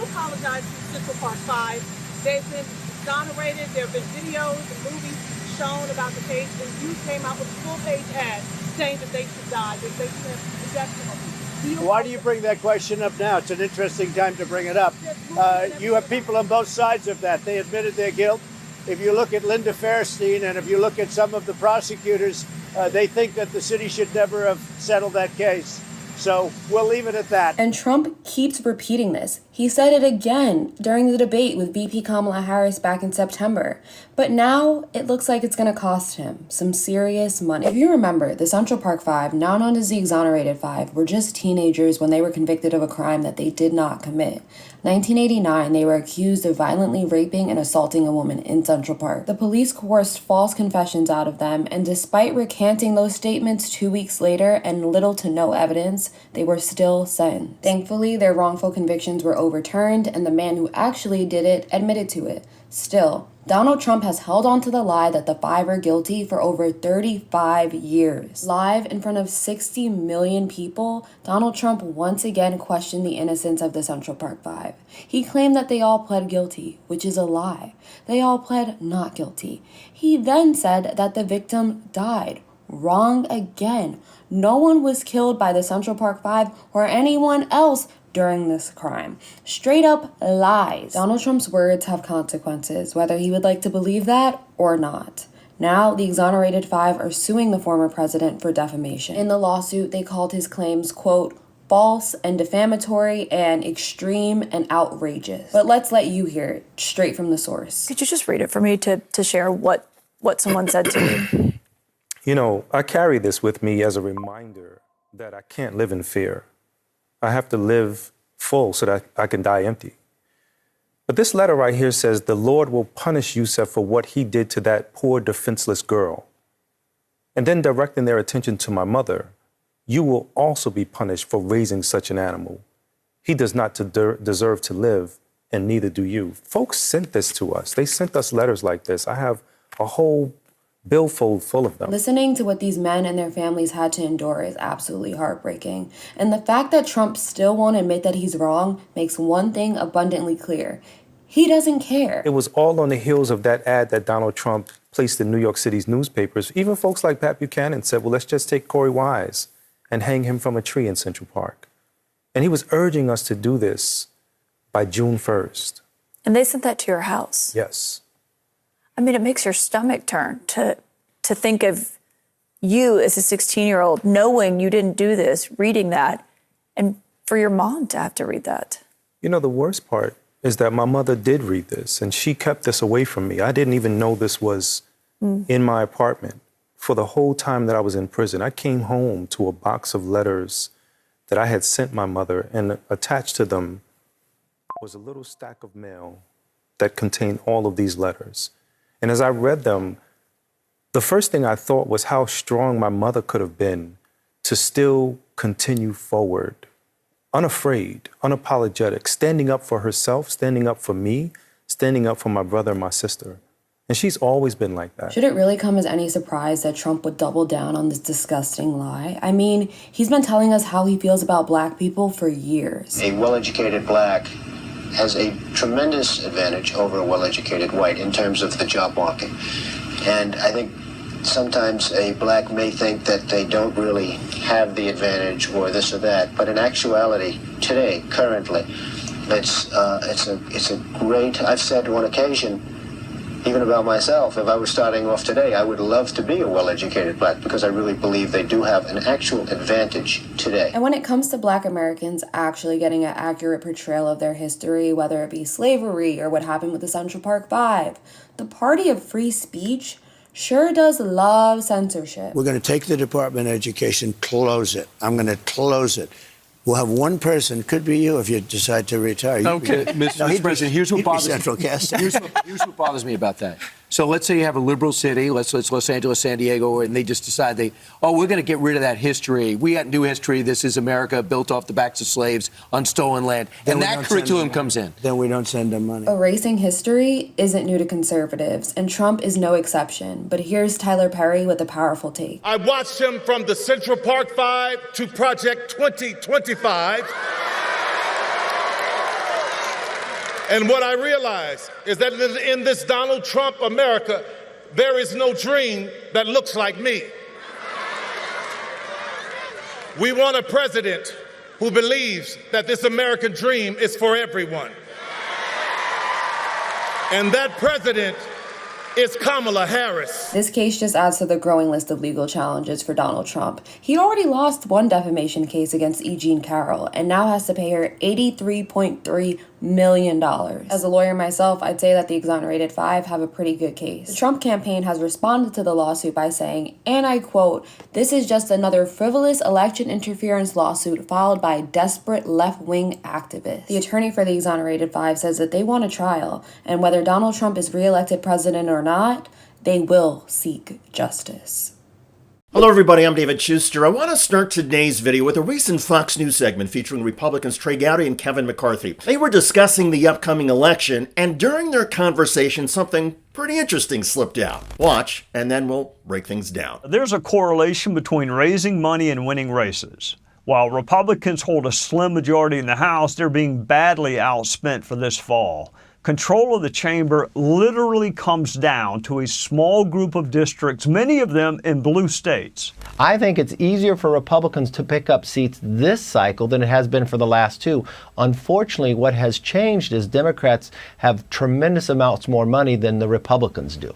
apologize to Central Park 5. They've been exonerated. There have been videos and movies shown about the case, and you came out with a full-page ad saying that they should die, that they should have the death penalty. Why do you bring that question up now? It's an interesting time to bring it up. You have people on both sides of that. They admitted their guilt. If you look at Linda Fairstein and if you look at some of the prosecutors, they think that the city should never have settled that case. So we'll leave it at that. And Trump keeps repeating this. He said it again during the debate with VP Kamala Harris back in September. But now it looks like it's going to cost him some serious money. If you remember, the Central Park Five, now known as the Exonerated Five, were just teenagers when they were convicted of a crime that they did not commit. 1989, they were accused of violently raping and assaulting a woman in Central Park. The police coerced false confessions out of them, and despite recanting those statements 2 weeks later and little to no evidence, they were still sentenced. Thankfully, their wrongful convictions were overturned, and the man who actually did it admitted to it. Still, Donald Trump has held on to the lie that the five are guilty for over 35 years. Live in front of 60 million people, Donald Trump once again questioned the innocence of the Central Park Five. He claimed that they all pled guilty, which is a lie. They all pled not guilty. He then said that the victim died. Wrong again. No one was killed by the Central Park Five or anyone else during this crime. Straight up lies. Donald Trump's words have consequences, whether he would like to believe that or not. Now, the Exonerated Five are suing the former president for defamation. In the lawsuit, they called his claims, quote, false and defamatory and extreme and outrageous. But let's let you hear it straight from the source. Could you just read it for me to share what someone said to me? You know, I carry this with me as a reminder that I can't live in fear. I have to live full so that I can die empty. But this letter right here says the Lord will punish Yusef for what he did to that poor defenseless girl. And then directing their attention to my mother, you will also be punished for raising such an animal. He does not deserve to live, and neither do you. Folks sent this to us. They sent us letters like this. I have a whole billfold full of them. Listening to what these men and their families had to endure is absolutely heartbreaking. And the fact that Trump still won't admit that he's wrong makes one thing abundantly clear. He doesn't care. It was all on the heels of that ad that Donald Trump placed in New York City's newspapers. Even folks like Pat Buchanan said, well, let's just take Corey Wise and hang him from a tree in Central Park. And he was urging us to do this by June 1st. And they sent that to your house? Yes. I mean, it makes your stomach turn to think of you as a 16-year-old knowing you didn't do this, reading that, and for your mom to have to read that. You know, the worst part is that my mother did read this, and she kept this away from me. I didn't even know this was in my apartment for the whole time that I was in prison. I came home to a box of letters that I had sent my mother, and attached to them was a little stack of mail that contained all of these letters. And as I read them, the first thing I thought was how strong my mother could have been to still continue forward, unafraid, unapologetic, standing up for herself, standing up for me, standing up for my brother and my sister. And she's always been like that. Should it really come as any surprise that Trump would double down on this disgusting lie? I mean, he's been telling us how he feels about black people for years. A well-educated black has a tremendous advantage over a well-educated white in terms of the job market. And I think sometimes a black may think that they don't really have the advantage or this or that, but in actuality, today, currently, it's a great, I've said on occasion, even about myself, if I were starting off today, I would love to be a well-educated black because I really believe they do have an actual advantage today. And when it comes to black Americans actually getting an accurate portrayal of their history, whether it be slavery or what happened with the Central Park Five, the party of free speech sure does love censorship. We're going to take the Department of Education, close it. I'm going to close it. We'll have one person, could be you if you decide to retire. Okay, Mr. President, here's what bothers Central Casting. here's what bothers me about that. So let's say you have a liberal city, let's Los Angeles, San Diego, and they just decide we're going to get rid of that history. We got new history. This is America built off the backs of slaves on stolen land. And that curriculum comes in. Then we don't send them money. Erasing history isn't new to conservatives, and Trump is no exception. But here's Tyler Perry with a powerful take. I watched him from the Central Park Five to Project 2025. And what I realize is that in this Donald Trump America, there is no dream that looks like me. We want a president who believes that this American dream is for everyone. And that president is Kamala Harris. This case just adds to the growing list of legal challenges for Donald Trump. He already lost one defamation case against E. Jean Carroll and now has to pay her $83.3 million. As a lawyer myself, I'd say that the exonerated five have a pretty good case. The Trump campaign has responded to the lawsuit by saying, and I quote, "This is just another frivolous election interference lawsuit filed by desperate left-wing activists." The attorney for the exonerated five says that they want a trial, and whether Donald Trump is reelected president or not, they will seek justice. Hello everybody, I'm David Schuster. I want to start today's video with a recent Fox News segment featuring Republicans Trey Gowdy and Kevin McCarthy. They were discussing the upcoming election, and during their conversation, something pretty interesting slipped out. Watch, and then we'll break things down. There's a correlation between raising money and winning races. While Republicans hold a slim majority in the House, they're being badly outspent for this fall. Control of the chamber literally comes down to a small group of districts, many of them in blue states. I think it's easier for Republicans to pick up seats this cycle than it has been for the last two. Unfortunately, what has changed is Democrats have tremendous amounts more money than the Republicans do.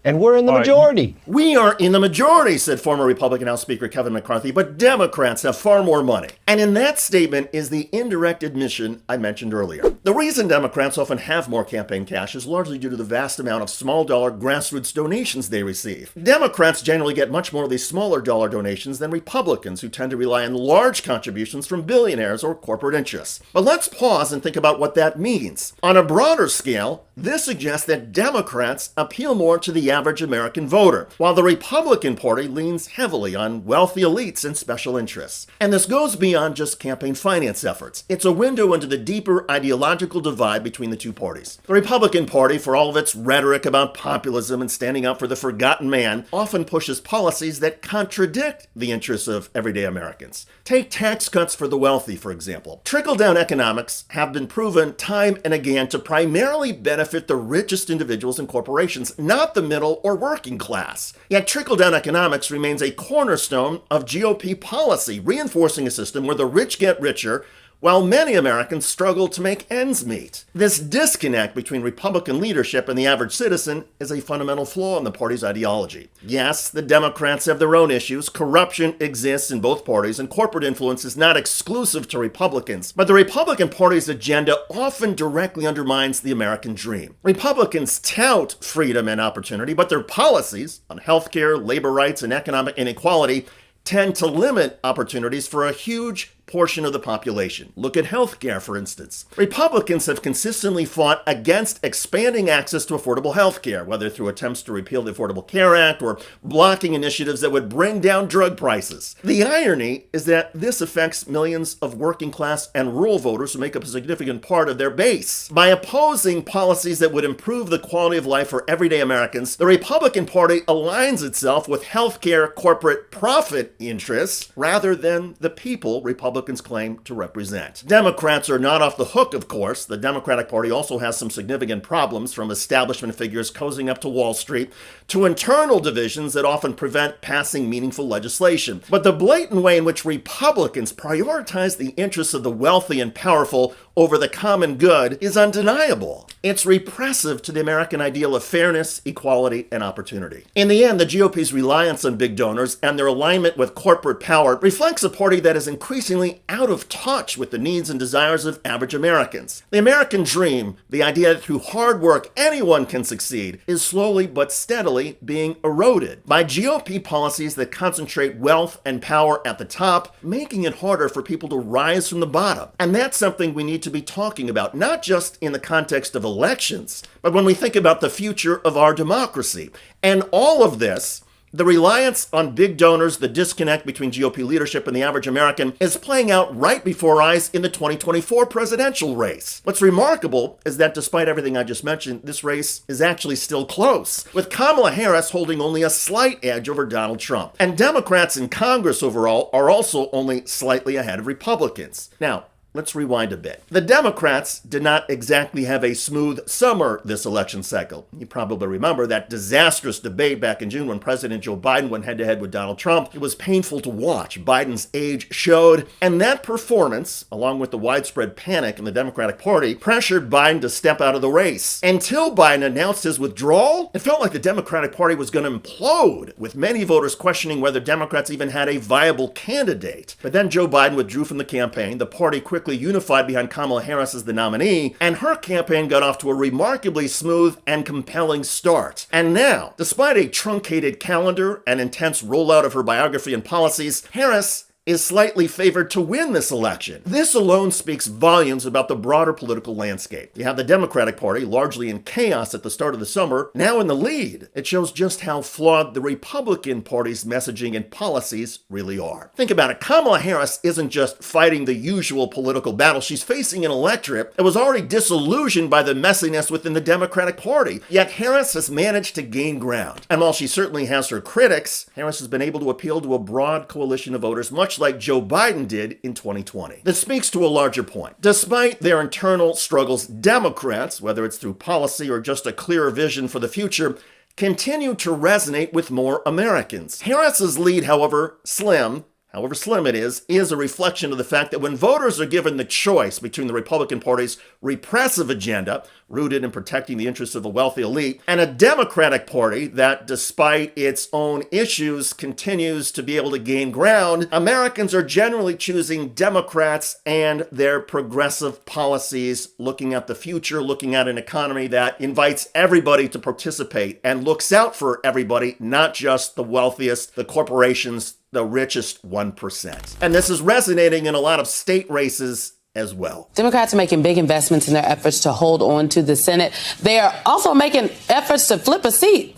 And we're in the majority. We are in the majority, said former Republican House Speaker Kevin McCarthy, but Democrats have far more money. And in that statement is the indirect admission I mentioned earlier. The reason Democrats often have more campaign cash is largely due to the vast amount of small dollar grassroots donations they receive. Democrats generally get much more of these smaller dollar donations than Republicans, who tend to rely on large contributions from billionaires or corporate interests. But let's pause and think about what that means. On a broader scale, this suggests that Democrats appeal more to the average American voter, while the Republican Party leans heavily on wealthy elites and special interests. And this goes beyond just campaign finance efforts. It's a window into the deeper ideological divide between the two parties. The Republican Party, for all of its rhetoric about populism and standing up for the forgotten man, often pushes policies that contradict the interests of everyday Americans. Take tax cuts for the wealthy, for example. Trickle-down economics have been proven time and again to primarily benefit the richest individuals and corporations, not the middle or working class. Yet trickle-down economics remains a cornerstone of GOP policy, reinforcing a system where the rich get richer while many Americans struggle to make ends meet. This disconnect between Republican leadership and the average citizen is a fundamental flaw in the party's ideology. Yes, the Democrats have their own issues. Corruption exists in both parties, and corporate influence is not exclusive to Republicans. But the Republican Party's agenda often directly undermines the American dream. Republicans tout freedom and opportunity, but their policies on healthcare, labor rights, and economic inequality tend to limit opportunities for a huge portion of the population. Look at healthcare, for instance. Republicans have consistently fought against expanding access to affordable healthcare, whether through attempts to repeal the Affordable Care Act or blocking initiatives that would bring down drug prices. The irony is that this affects millions of working class and rural voters who make up a significant part of their base. By opposing policies that would improve the quality of life for everyday Americans, the Republican Party aligns itself with healthcare corporate profit interests rather than the people Republicans claim to represent. Democrats are not off the hook, of course. The Democratic Party also has some significant problems, from establishment figures cozying up to Wall Street to internal divisions that often prevent passing meaningful legislation. But the blatant way in which Republicans prioritize the interests of the wealthy and powerful over the common good is undeniable. It's repressive to the American ideal of fairness, equality, and opportunity. In the end, the GOP's reliance on big donors and their alignment with corporate power reflects a party that is increasingly out of touch with the needs and desires of average Americans. The American dream, the idea that through hard work anyone can succeed, is slowly but steadily being eroded by GOP policies that concentrate wealth and power at the top, making it harder for people to rise from the bottom. And that's something we need to be talking about, not just in the context of elections, but when we think about the future of our democracy. And all of this, the reliance on big donors, the disconnect between GOP leadership and the average American, is playing out right before our eyes in the 2024 presidential race. What's remarkable is that despite everything I just mentioned, this race is actually still close, with Kamala Harris holding only a slight edge over Donald Trump. And Democrats in Congress overall are also only slightly ahead of Republicans. Now, let's rewind a bit. The Democrats did not exactly have a smooth summer this election cycle. You probably remember that disastrous debate back in June when President Joe Biden went head-to-head with Donald Trump. It was painful to watch. Biden's age showed, and that performance, along with the widespread panic in the Democratic Party, pressured Biden to step out of the race. Until Biden announced his withdrawal, it felt like the Democratic Party was going to implode, with many voters questioning whether Democrats even had a viable candidate. But then Joe Biden withdrew from the campaign. The party quickly unified behind Kamala Harris as the nominee, and her campaign got off to a remarkably smooth and compelling start. And now, despite a truncated calendar and intense rollout of her biography and policies, Harris is slightly favored to win this election. This alone speaks volumes about the broader political landscape. You have the Democratic Party, largely in chaos at the start of the summer, now in the lead. It shows just how flawed the Republican Party's messaging and policies really are. Think about it. Kamala Harris isn't just fighting the usual political battle. She's facing an electorate that was already disillusioned by the messiness within the Democratic Party. Yet Harris has managed to gain ground. And while she certainly has her critics, Harris has been able to appeal to a broad coalition of voters, much like Joe Biden did in 2020. This speaks to a larger point. Despite their internal struggles, Democrats, whether it's through policy or just a clearer vision for the future, continue to resonate with more Americans. Harris's lead, however slim it is a reflection of the fact that when voters are given the choice between the Republican Party's repressive agenda, rooted in protecting the interests of the wealthy elite, and a Democratic Party that, despite its own issues, continues to be able to gain ground, Americans are generally choosing Democrats and their progressive policies, looking at the future, looking at an economy that invites everybody to participate and looks out for everybody, not just the wealthiest, the corporations, the richest 1%. And this is resonating in a lot of state races as well. Democrats are making big investments in their efforts to hold on to the Senate. They are also making efforts to flip a seat,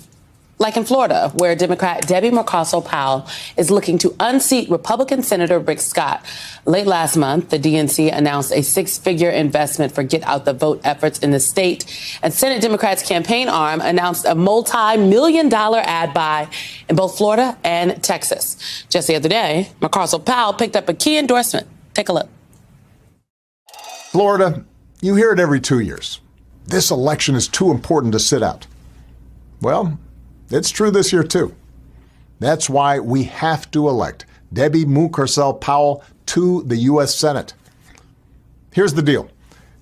like in Florida, where Democrat Debbie Mercosur-Powell is looking to unseat Republican Senator Rick Scott. Late last month, the DNC announced a six-figure investment for get-out-the-vote efforts in the state. And Senate Democrats' campaign arm announced a multi-million-dollar ad buy in both Florida and Texas. Just the other day, Mercosur-Powell picked up a key endorsement. Take a look. Florida, you hear it every 2 years. This election is too important to sit out. Well, it's true this year, too. That's why we have to elect Debbie Mercosur-Powell to the U.S. Senate. Here's the deal.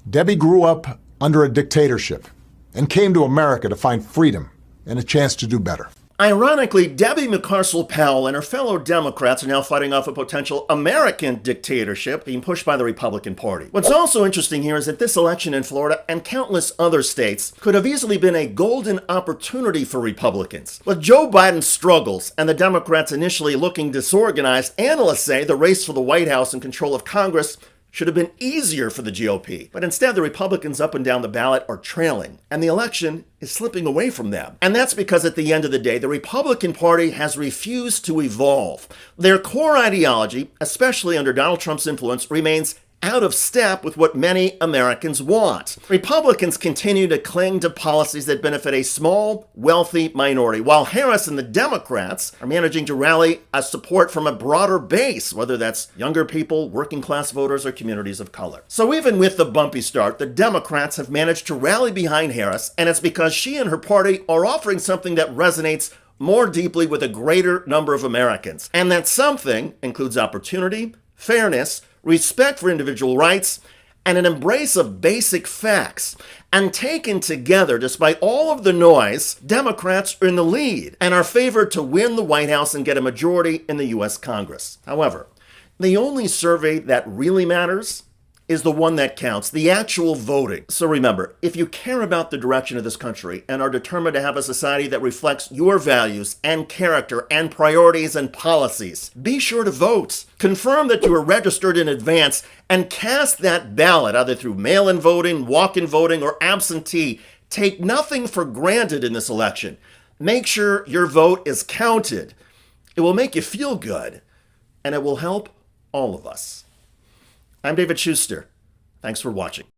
Debbie grew up under a dictatorship and came to America to find freedom and a chance to do better. Ironically, Debbie Mercosur-Powell and her fellow Democrats are now fighting off a potential American dictatorship being pushed by the Republican Party. What's also interesting here is that this election in Florida and countless other states could have easily been a golden opportunity for Republicans. With Joe Biden's struggles and the Democrats initially looking disorganized, analysts say the race for the White House and control of Congress should have been easier for the GOP. But instead, the Republicans up and down the ballot are trailing, and the election is slipping away from them. And that's because at the end of the day, the Republican Party has refused to evolve. Their core ideology, especially under Donald Trump's influence, remains out of step with what many Americans want. Republicans continue to cling to policies that benefit a small, wealthy minority, while Harris and the Democrats are managing to rally a support from a broader base, whether that's younger people, working class voters, or communities of color. So even with the bumpy start, the Democrats have managed to rally behind Harris, and it's because she and her party are offering something that resonates more deeply with a greater number of Americans. And that something includes opportunity, fairness, respect for individual rights, and an embrace of basic facts. And taken together, despite all of the noise, Democrats are in the lead and are favored to win the White House and get a majority in the U.S. Congress. However, the only survey that really matters is the one that counts, the actual voting. So remember, if you care about the direction of this country and are determined to have a society that reflects your values and character and priorities and policies, be sure to vote. Confirm that you are registered in advance and cast that ballot either through mail-in voting, walk-in voting, or absentee. Take nothing for granted in this election. Make sure your vote is counted. It will make you feel good, and it will help all of us. I'm David Schuster. Thanks for watching.